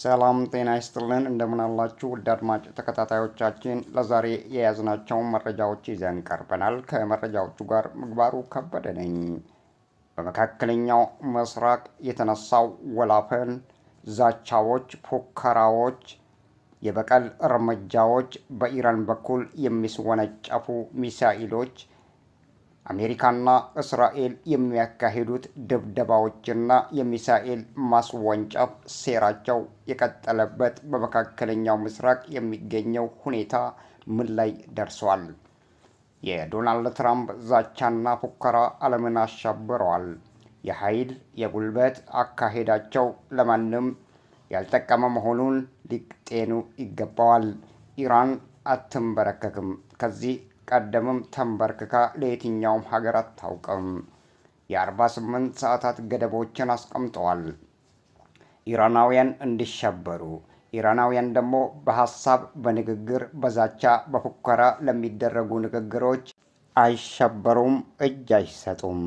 ሰላም ጤና ይስጥልን እንደምን አላችሁ ውድ አድማጭ ተከታታዮቻችን፣ ለዛሬ የያዝናቸውን መረጃዎች ይዘን ቀርበናል። ከመረጃዎቹ ጋር ምግባሩ ከበደ ነኝ። በመካከለኛው ምስራቅ የተነሳው ወላፈን፣ ዛቻዎች፣ ፉከራዎች፣ የበቀል እርምጃዎች፣ በኢራን በኩል የሚስወነጨፉ ሚሳኤሎች፣ አሜሪካና እስራኤል የሚያካሂዱት ድብደባዎችና የሚሳኤል ማስወንጨፍ ሴራቸው የቀጠለበት በመካከለኛው ምስራቅ የሚገኘው ሁኔታ ምን ላይ ደርሷል? የዶናልድ ትራምፕ ዛቻና ፉከራ ዓለምን አሻብረዋል። የኃይል የጉልበት አካሄዳቸው ለማንም ያልጠቀመ መሆኑን ሊጤኑ ይገባዋል። ኢራን አትንበረከክም። ከዚህ ቀደምም ተንበርክካ ለየትኛውም ሀገር አታውቅም። የ48 ሰዓታት ገደቦችን አስቀምጠዋል ኢራናውያን እንዲሸበሩ። ኢራናውያን ደግሞ በሀሳብ፣ በንግግር፣ በዛቻ፣ በፉከራ ለሚደረጉ ንግግሮች አይሸበሩም፣ እጅ አይሰጡም።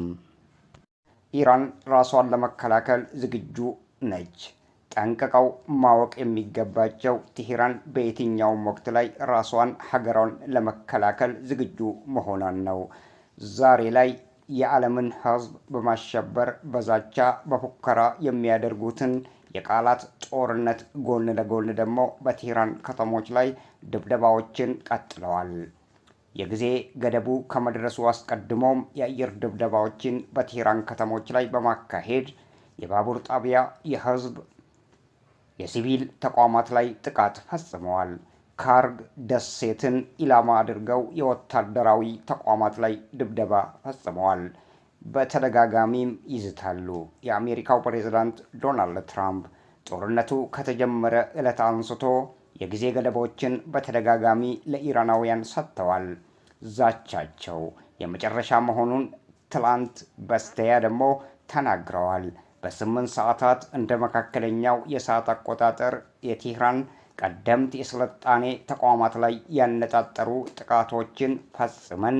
ኢራን ራሷን ለመከላከል ዝግጁ ነች። ጠንቅቀው ማወቅ የሚገባቸው ቴህራን በየትኛውም ወቅት ላይ ራሷን ሀገሯን ለመከላከል ዝግጁ መሆኗን ነው። ዛሬ ላይ የዓለምን ሕዝብ በማሸበር በዛቻ በፉከራ የሚያደርጉትን የቃላት ጦርነት ጎን ለጎን ደግሞ በቴህራን ከተሞች ላይ ድብደባዎችን ቀጥለዋል። የጊዜ ገደቡ ከመድረሱ አስቀድሞም የአየር ድብደባዎችን በቴህራን ከተሞች ላይ በማካሄድ የባቡር ጣቢያ፣ የህዝብ የሲቪል ተቋማት ላይ ጥቃት ፈጽመዋል። ካርግ ደሴትን ኢላማ አድርገው የወታደራዊ ተቋማት ላይ ድብደባ ፈጽመዋል። በተደጋጋሚም ይዝታሉ። የአሜሪካው ፕሬዝዳንት ዶናልድ ትራምፕ ጦርነቱ ከተጀመረ ዕለት አንስቶ የጊዜ ገደቦችን በተደጋጋሚ ለኢራናውያን ሰጥተዋል። ዛቻቸው የመጨረሻ መሆኑን ትላንት በስቲያ ደግሞ ተናግረዋል። በ8 ሰዓታት እንደ መካከለኛው የሰዓት አቆጣጠር የቴህራን ቀደምት የስልጣኔ ተቋማት ላይ ያነጣጠሩ ጥቃቶችን ፈጽመን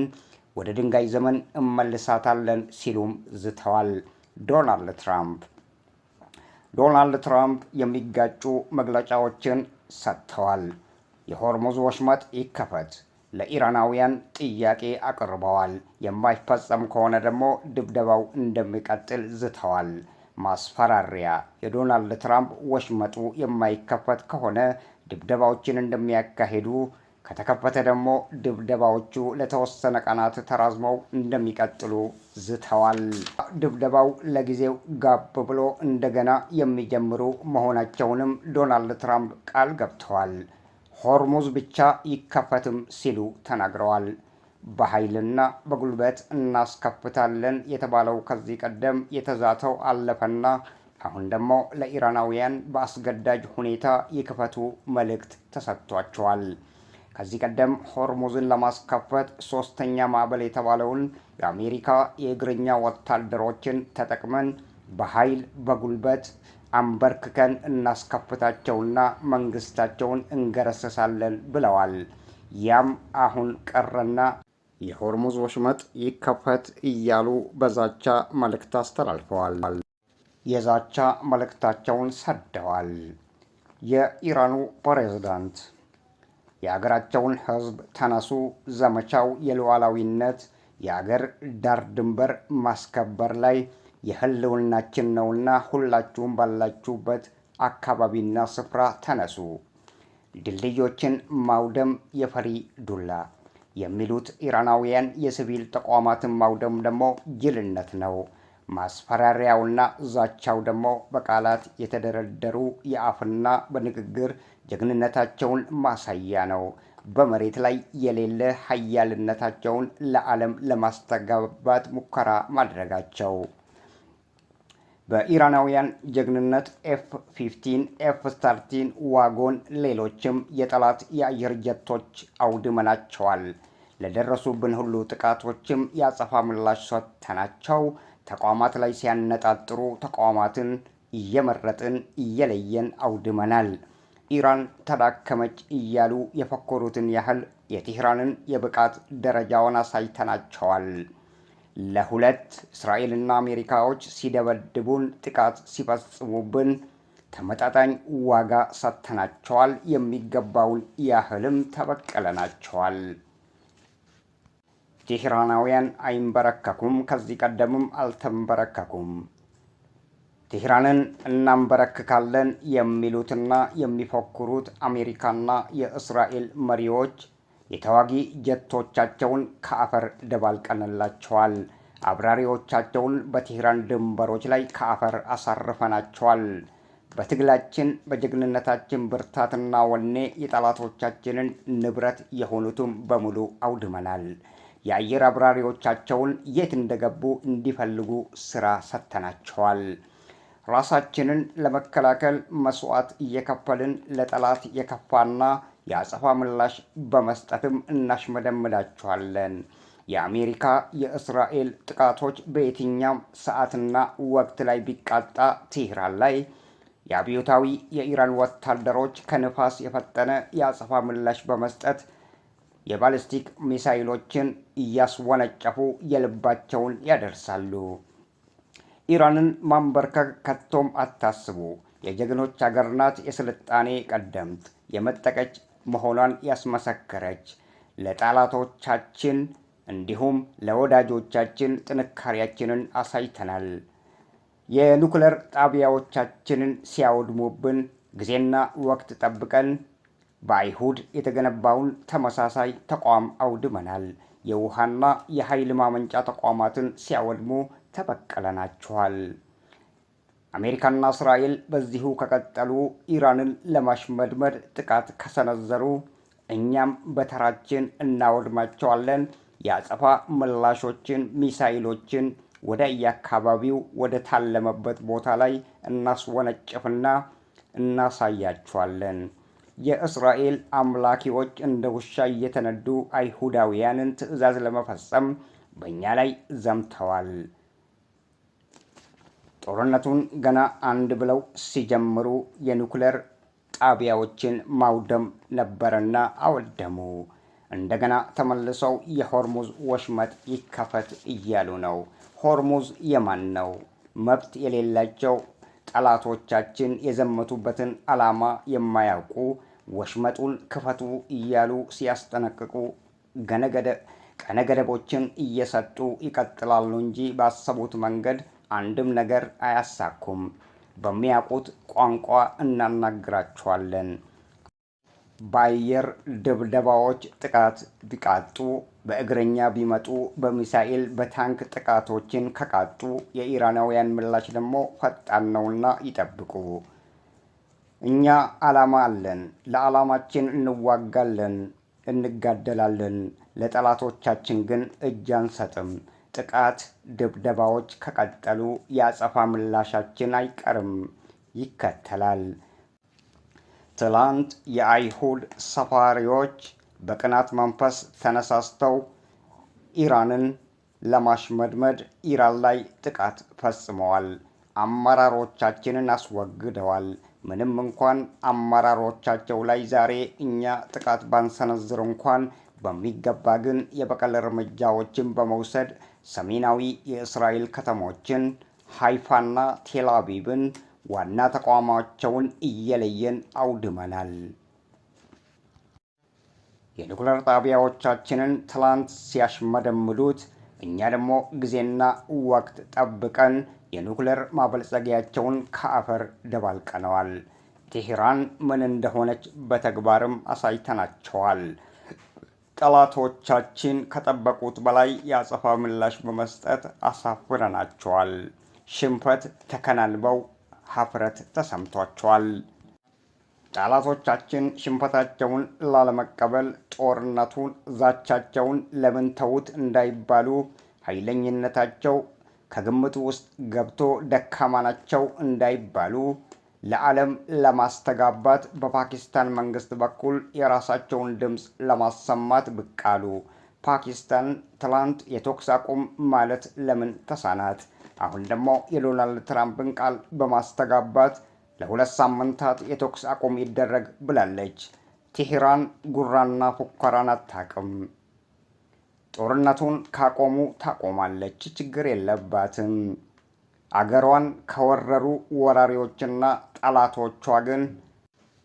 ወደ ድንጋይ ዘመን እመልሳታለን ሲሉም ዝተዋል። ዶናልድ ትራምፕ የሚጋጩ መግለጫዎችን ሰጥተዋል። የሆርሙዝ ወሽመጥ ይከፈት፣ ለኢራናውያን ጥያቄ አቅርበዋል። የማይፈጸም ከሆነ ደግሞ ድብደባው እንደሚቀጥል ዝተዋል። ማስፈራሪያ። የዶናልድ ትራምፕ ወሽመጡ የማይከፈት ከሆነ ድብደባዎችን እንደሚያካሂዱ፣ ከተከፈተ ደግሞ ድብደባዎቹ ለተወሰነ ቀናት ተራዝመው እንደሚቀጥሉ ዝተዋል። ድብደባው ለጊዜው ጋብ ብሎ እንደገና የሚጀምሩ መሆናቸውንም ዶናልድ ትራምፕ ቃል ገብተዋል። ሆርሙዝ ብቻ ይከፈትም ሲሉ ተናግረዋል። በኃይልና በጉልበት እናስከፍታለን የተባለው ከዚህ ቀደም የተዛተው አለፈና አሁን ደግሞ ለኢራናውያን በአስገዳጅ ሁኔታ ይክፈቱ መልእክት ተሰጥቷቸዋል። ከዚህ ቀደም ሆርሙዝን ለማስከፈት ሶስተኛ ማዕበል የተባለውን የአሜሪካ የእግረኛ ወታደሮችን ተጠቅመን በኃይል በጉልበት አንበርክከን እናስከፍታቸውና መንግስታቸውን እንገረሰሳለን ብለዋል። ያም አሁን ቀረና የሆርሙዝ ወሽመጥ ይከፈት እያሉ በዛቻ መልእክት አስተላልፈዋል። የዛቻ መልእክታቸውን ሰደዋል። የኢራኑ ፕሬዝዳንት የአገራቸውን ሕዝብ ተነሱ፣ ዘመቻው የሉዓላዊነት የአገር ዳር ድንበር ማስከበር ላይ የህልውናችን ነውና ሁላችሁም ባላችሁበት አካባቢና ስፍራ ተነሱ፣ ድልድዮችን ማውደም የፈሪ ዱላ የሚሉት ኢራናውያን የሲቪል ተቋማትን ማውደም ደግሞ ጅልነት ነው። ማስፈራሪያውና ዛቻው ደግሞ በቃላት የተደረደሩ የአፍና በንግግር ጀግንነታቸውን ማሳያ ነው። በመሬት ላይ የሌለ ሀያልነታቸውን ለዓለም ለማስተጋባት ሙከራ ማድረጋቸው። በኢራናውያን ጀግንነት ኤፍ-15፣ ኤፍ-13 ዋጎን፣ ሌሎችም የጠላት የአየር ጀቶች አውድመናቸዋል። ለደረሱብን ሁሉ ጥቃቶችም ያጸፋ ምላሽ ሰጥተናቸው ተቋማት ላይ ሲያነጣጥሩ ተቋማትን እየመረጥን እየለየን አውድመናል። ኢራን ተዳከመች እያሉ የፈኮሩትን ያህል የቴህራንን የብቃት ደረጃውን አሳይተናቸዋል። ለሁለት እስራኤልና አሜሪካዎች ሲደበድቡን ጥቃት ሲፈጽሙብን ተመጣጣኝ ዋጋ ሰጥተናቸዋል። የሚገባውን ያህልም ተበቀለናቸዋል። ቴህራናውያን አይንበረከኩም፣ ከዚህ ቀደምም አልተንበረከኩም። ቴህራንን እናንበረክካለን የሚሉትና የሚፎክሩት አሜሪካና የእስራኤል መሪዎች የተዋጊ ጀቶቻቸውን ከአፈር ደባልቀንላቸዋል። አብራሪዎቻቸውን በቴህራን ድንበሮች ላይ ከአፈር አሳርፈናቸዋል። በትግላችን በጀግንነታችን ብርታትና ወኔ የጠላቶቻችንን ንብረት የሆኑትም በሙሉ አውድመናል። የአየር አብራሪዎቻቸውን የት እንደገቡ እንዲፈልጉ ስራ ሰጥተናቸዋል። ራሳችንን ለመከላከል መስዋዕት እየከፈልን ለጠላት የከፋና የአጸፋ ምላሽ በመስጠትም እናሽመደምዳቸዋለን። የአሜሪካ የእስራኤል ጥቃቶች በየትኛውም ሰዓትና ወቅት ላይ ቢቃጣ ቴህራን ላይ የአብዮታዊ የኢራን ወታደሮች ከንፋስ የፈጠነ የአጸፋ ምላሽ በመስጠት የባሊስቲክ ሚሳይሎችን እያስወነጨፉ የልባቸውን ያደርሳሉ። ኢራንን ማንበርከክ ከቶም አታስቡ። የጀግኖች አገር ናት። የስልጣኔ ቀደምት የመጠቀች መሆኗን ያስመሰከረች። ለጠላቶቻችን እንዲሁም ለወዳጆቻችን ጥንካሬያችንን አሳይተናል። የኑክሌር ጣቢያዎቻችንን ሲያወድሙብን ጊዜና ወቅት ጠብቀን በአይሁድ የተገነባውን ተመሳሳይ ተቋም አውድመናል። የውሃና የኃይል ማመንጫ ተቋማትን ሲያወድሙ ተበቀለናቸዋል። አሜሪካና እስራኤል በዚሁ ከቀጠሉ ኢራንን ለማሽመድመድ ጥቃት ከሰነዘሩ እኛም በተራችን እናወድማቸዋለን። የአጸፋ ምላሾችን፣ ሚሳይሎችን ወደ የአካባቢው ወደ ታለመበት ቦታ ላይ እናስወነጭፍና እናሳያቸዋለን። የእስራኤል አምላኪዎች እንደ ውሻ እየተነዱ አይሁዳውያንን ትዕዛዝ ለመፈጸም በእኛ ላይ ዘምተዋል። ጦርነቱን ገና አንድ ብለው ሲጀምሩ የኑክሌር ጣቢያዎችን ማውደም ነበርና አወደሙ። እንደገና ተመልሰው የሆርሙዝ ወሽመጥ ይከፈት እያሉ ነው። ሆርሙዝ የማን ነው? መብት የሌላቸው ጠላቶቻችን የዘመቱበትን ዓላማ የማያውቁ ወሽመጡን ክፈቱ እያሉ ሲያስጠነቅቁ ቀነ ገደቦችን እየሰጡ ይቀጥላሉ እንጂ ባሰቡት መንገድ አንድም ነገር አያሳኩም። በሚያውቁት ቋንቋ እናናግራቸዋለን። በአየር ድብደባዎች ጥቃት ቢቃጡ፣ በእግረኛ ቢመጡ፣ በሚሳኤል በታንክ ጥቃቶችን ከቃጡ የኢራናውያን ምላሽ ደግሞ ፈጣን ነውና ይጠብቁ። እኛ ዓላማ አለን። ለዓላማችን እንዋጋለን፣ እንጋደላለን። ለጠላቶቻችን ግን እጅ አንሰጥም። ጥቃት ድብደባዎች ከቀጠሉ የአጸፋ ምላሻችን አይቀርም፣ ይከተላል። ትላንት የአይሁድ ሰፋሪዎች በቅናት መንፈስ ተነሳስተው ኢራንን ለማሽመድመድ ኢራን ላይ ጥቃት ፈጽመዋል። አመራሮቻችንን አስወግደዋል። ምንም እንኳን አመራሮቻቸው ላይ ዛሬ እኛ ጥቃት ባንሰነዝር እንኳን በሚገባ ግን የበቀል እርምጃዎችን በመውሰድ ሰሜናዊ የእስራኤል ከተሞችን ሃይፋና ቴልአቪቭን ዋና ተቋማቸውን እየለየን አውድመናል። የኑክሌር ጣቢያዎቻችንን ትላንት ሲያሽመደምዱት እኛ ደግሞ ጊዜና ወቅት ጠብቀን የኑክሌር ማበልጸጊያቸውን ከአፈር ደባልቀነዋል። ቴህራን ምን እንደሆነች በተግባርም አሳይተናቸዋል። ጠላቶቻችን ከጠበቁት በላይ የአጸፋ ምላሽ በመስጠት አሳፍረናቸዋል። ሽንፈት ተከናንበው ሀፍረት ተሰምቷቸዋል። ጠላቶቻችን ሽንፈታቸውን ላለመቀበል ጦርነቱን፣ ዛቻቸውን ለምን ተዉት እንዳይባሉ ኃይለኝነታቸው ከግምቱ ውስጥ ገብቶ ደካማ ናቸው እንዳይባሉ ለዓለም ለማስተጋባት በፓኪስታን መንግስት በኩል የራሳቸውን ድምፅ ለማሰማት ብቅ አሉ። ፓኪስታን ትላንት የተኩስ አቁም ማለት ለምን ተሳናት? አሁን ደግሞ የዶናልድ ትራምፕን ቃል በማስተጋባት ለ2 ሳምንታት የተኩስ አቁም ይደረግ ብላለች። ቴህራን ጉራና ፉከራን አታውቅም። ጦርነቱን ካቆሙ ታቆማለች፣ ችግር የለባትም። አገሯን ከወረሩ ወራሪዎችና ጠላቶቿ ግን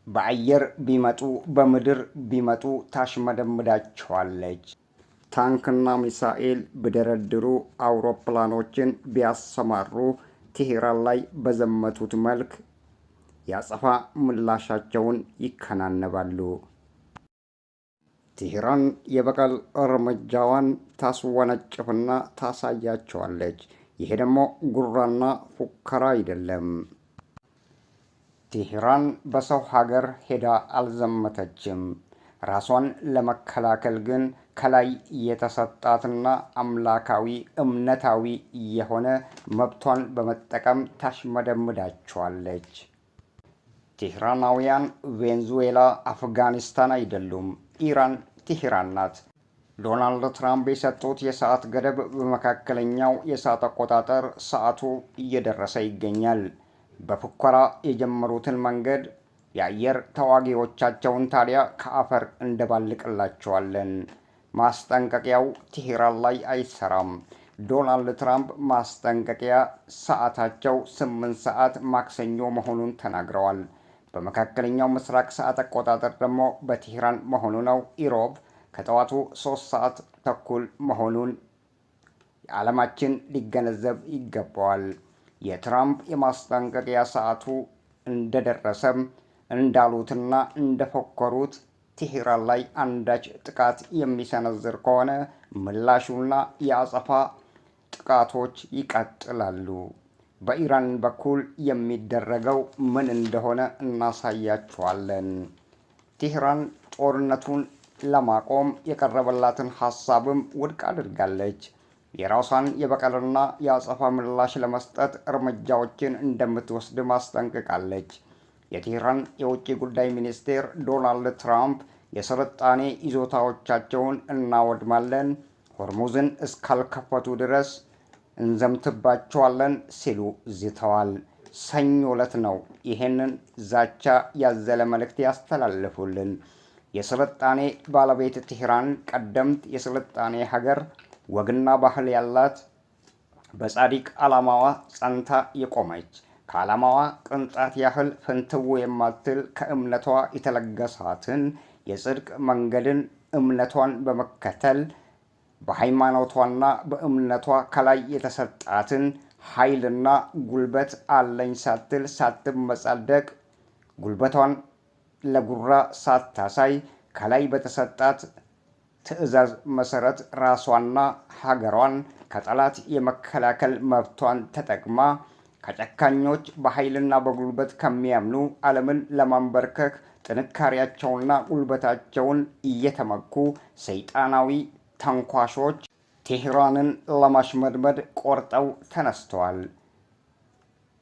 በአየር ቢመጡ በምድር ቢመጡ ታሽመደምዳቸዋለች። ታንክና ሚሳኤል ቢደረድሩ፣ አውሮፕላኖችን ቢያሰማሩ ቴሄራን ላይ በዘመቱት መልክ ያጸፋ ምላሻቸውን ይከናነባሉ። ቴሄራን የበቀል እርምጃዋን ታስወነጭፍና ታሳያቸዋለች። ይሄ ደግሞ ጉራና ፉከራ አይደለም። ቴሄራን በሰው ሀገር ሄዳ አልዘመተችም። ራሷን ለመከላከል ግን ከላይ የተሰጣትና አምላካዊ እምነታዊ የሆነ መብቷን በመጠቀም ታሽመደምዳቸዋለች። ቴህራናውያን ቬንዙዌላ፣ አፍጋኒስታን አይደሉም። ኢራን ቴሄራን ናት። ዶናልድ ትራምፕ የሰጡት የሰዓት ገደብ በመካከለኛው የሰዓት አቆጣጠር ሰዓቱ እየደረሰ ይገኛል። በፉከራ የጀመሩትን መንገድ የአየር ተዋጊዎቻቸውን ታዲያ ከአፈር እንደባልቅላቸዋለን። ማስጠንቀቂያው ቴሄራን ላይ አይሰራም። ዶናልድ ትራምፕ ማስጠንቀቂያ ሰዓታቸው 8 ሰዓት ማክሰኞ መሆኑን ተናግረዋል። በመካከለኛው ምስራቅ ሰዓት አቆጣጠር ደግሞ በቴሄራን መሆኑ ነው። ኢሮብ ከጠዋቱ 3 ሰዓት ተኩል መሆኑን የዓለማችን ሊገነዘብ ይገባዋል። የትራምፕ የማስጠንቀቂያ ሰዓቱ እንደደረሰም እንዳሉትና እንደፎከሩት ቴሄራን ላይ አንዳች ጥቃት የሚሰነዝር ከሆነ ምላሹና የአጸፋ ጥቃቶች ይቀጥላሉ። በኢራን በኩል የሚደረገው ምን እንደሆነ እናሳያችኋለን። ቴሄራን ጦርነቱን ለማቆም የቀረበላትን ሀሳብም ውድቅ አድርጋለች። የራሷን የበቀልና የአጸፋ ምላሽ ለመስጠት እርምጃዎችን እንደምትወስድ ማስጠንቅቃለች። የቴሄራን የውጭ ጉዳይ ሚኒስቴር ዶናልድ ትራምፕ የስልጣኔ ይዞታዎቻቸውን እናወድማለን፣ ሆርሙዝን እስካልከፈቱ ድረስ እንዘምትባቸዋለን ሲሉ ዝተዋል። ሰኞ ዕለት ነው ይህንን ዛቻ ያዘለ መልእክት ያስተላለፉልን። የስልጣኔ ባለቤት ቴሄራን ቀደምት የስልጣኔ ሀገር ወግና ባህል ያላት፣ በጻድቅ ዓላማዋ ጸንታ የቆመች፣ ከዓላማዋ ቅንጣት ያህል ፍንትው የማትል፣ ከእምነቷ የተለገሳትን የጽድቅ መንገድን እምነቷን በመከተል በሃይማኖቷና በእምነቷ ከላይ የተሰጣትን ኃይልና ጉልበት አለኝ ሳትል ሳትመጻደቅ፣ ጉልበቷን ለጉራ ሳታሳይ ከላይ በተሰጣት ትዕዛዝ መሰረት ራሷና ሀገሯን ከጠላት የመከላከል መብቷን ተጠቅማ ከጨካኞች በኃይልና በጉልበት ከሚያምኑ ዓለምን ለማንበርከክ ጥንካሬያቸውና ጉልበታቸውን እየተመኩ ሰይጣናዊ ተንኳሾች ቴሄራንን ለማሽመድመድ ቆርጠው ተነስተዋል።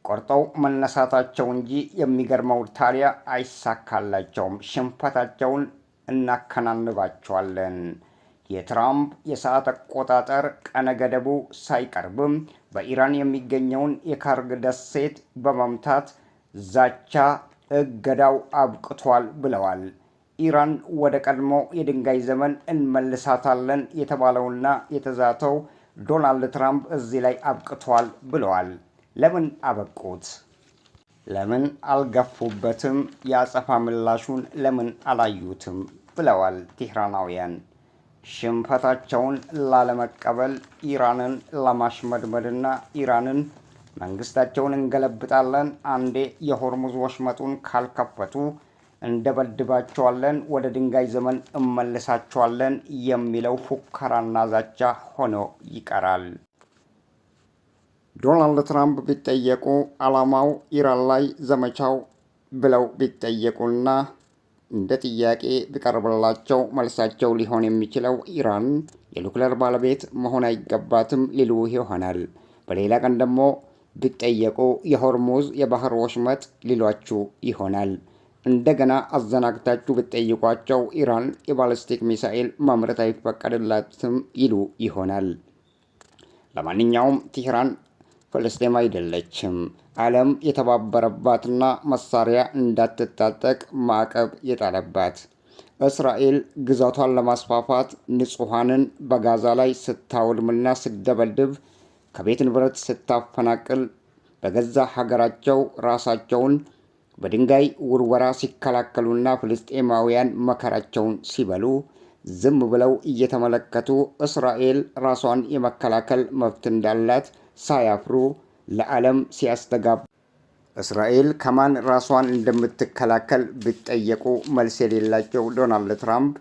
ቆርጠው መነሳታቸው እንጂ የሚገርመው ታዲያ አይሳካላቸውም። ሽንፈታቸውን እናከናንባቸዋለን። የትራምፕ የሰዓት አቆጣጠር ቀነ ገደቡ ሳይቀርብም በኢራን የሚገኘውን የካርግ ደሴት በመምታት ዛቻ እገዳው አብቅቷል ብለዋል። ኢራን ወደ ቀድሞ የድንጋይ ዘመን እንመልሳታለን የተባለውና የተዛተው ዶናልድ ትራምፕ እዚህ ላይ አብቅቷል ብለዋል። ለምን አበቁት? ለምን አልገፉበትም? የአጸፋ ምላሹን ለምን አላዩትም? ብለዋል ቴህራናውያን። ሽንፈታቸውን ላለመቀበል ኢራንን ለማሽመድመድና ኢራንን መንግስታቸውን እንገለብጣለን፣ አንዴ የሆርሙዝ ወሽመጡን ካልከፈቱ እንደበድባቸዋለን፣ ወደ ድንጋይ ዘመን እመልሳቸዋለን የሚለው ፉከራና ዛቻ ሆኖ ይቀራል። ዶናልድ ትራምፕ ቢጠየቁ ዓላማው ኢራን ላይ ዘመቻው ብለው ቢጠየቁና እንደ ጥያቄ ቢቀርብላቸው መልሳቸው ሊሆን የሚችለው ኢራን የኒውክሌር ባለቤት መሆን አይገባትም ሊሉ ይሆናል። በሌላ ቀን ደግሞ ቢጠየቁ የሆርሙዝ የባህር ወሽመጥ ሊሏችሁ ይሆናል። እንደገና አዘናግታችሁ ብትጠይቋቸው ኢራን የባሊስቲክ ሚሳኤል ማምረት አይፈቀድላትም ይሉ ይሆናል። ለማንኛውም ቴሄራን ፍልስጤም አይደለችም። ዓለም የተባበረባትና መሳሪያ እንዳትታጠቅ ማዕቀብ የጣለባት፣ እስራኤል ግዛቷን ለማስፋፋት ንጹሐንን በጋዛ ላይ ስታወድምና ስደበድብ፣ ከቤት ንብረት ስታፈናቅል በገዛ ሀገራቸው ራሳቸውን በድንጋይ ውርወራ ሲከላከሉና ፍልስጤማውያን መከራቸውን ሲበሉ ዝም ብለው እየተመለከቱ እስራኤል ራሷን የመከላከል መብት እንዳላት ሳያፍሩ ለዓለም ሲያስተጋቡ እስራኤል ከማን ራሷን እንደምትከላከል ቢጠየቁ መልስ የሌላቸው ዶናልድ ትራምፕ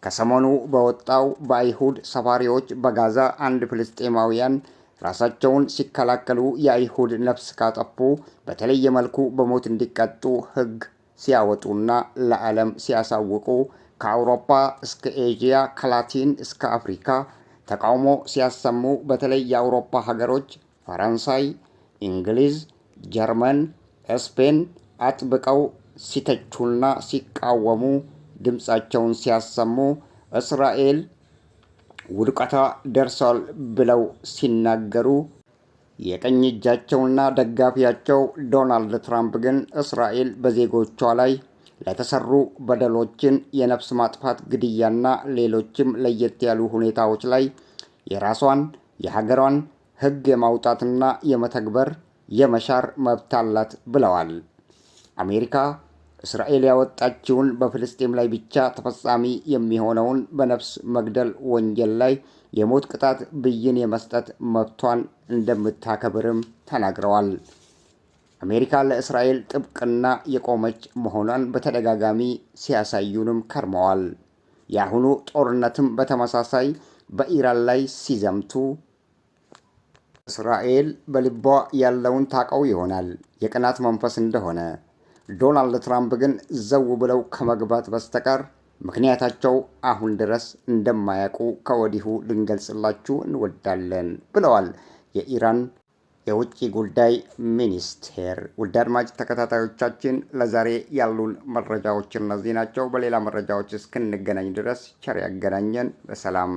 ከሰሞኑ በወጣው በአይሁድ ሰፋሪዎች በጋዛ አንድ ፍልስጤማውያን ራሳቸውን ሲከላከሉ የአይሁድ ነፍስ ካጠፉ በተለየ መልኩ በሞት እንዲቀጡ ሕግ ሲያወጡና ለዓለም ሲያሳውቁ ከአውሮፓ እስከ ኤዥያ ከላቲን እስከ አፍሪካ ተቃውሞ ሲያሰሙ በተለይ የአውሮፓ ሀገሮች ፈረንሳይ፣ እንግሊዝ፣ ጀርመን፣ ስፔን አጥብቀው ሲተቹና ሲቃወሙ ድምፃቸውን ሲያሰሙ እስራኤል ውድቀቷ ደርሷል ብለው ሲናገሩ የቀኝ እጃቸውና ደጋፊያቸው ዶናልድ ትራምፕ ግን እስራኤል በዜጎቿ ላይ ለተሰሩ በደሎችን፣ የነፍስ ማጥፋት፣ ግድያና ሌሎችም ለየት ያሉ ሁኔታዎች ላይ የራሷን የሀገሯን ሕግ የማውጣትና የመተግበር የመሻር መብት አላት ብለዋል። አሜሪካ እስራኤል ያወጣችውን በፍልስጤም ላይ ብቻ ተፈጻሚ የሚሆነውን በነፍስ መግደል ወንጀል ላይ የሞት ቅጣት ብይን የመስጠት መብቷን እንደምታከብርም ተናግረዋል። አሜሪካ ለእስራኤል ጥብቅና የቆመች መሆኗን በተደጋጋሚ ሲያሳዩንም ከርመዋል። የአሁኑ ጦርነትም በተመሳሳይ በኢራን ላይ ሲዘምቱ እስራኤል በልቧ ያለውን ታውቀው ይሆናል የቅናት መንፈስ እንደሆነ። ዶናልድ ትራምፕ ግን ዘው ብለው ከመግባት በስተቀር ምክንያታቸው አሁን ድረስ እንደማያውቁ ከወዲሁ ልንገልጽላችሁ እንወዳለን ብለዋል የኢራን የውጭ ጉዳይ ሚኒስቴር። ውድ አድማጭ ተከታታዮቻችን ለዛሬ ያሉን መረጃዎች እነዚህ ናቸው። በሌላ መረጃዎች እስክንገናኝ ድረስ ቸር ያገናኘን። በሰላም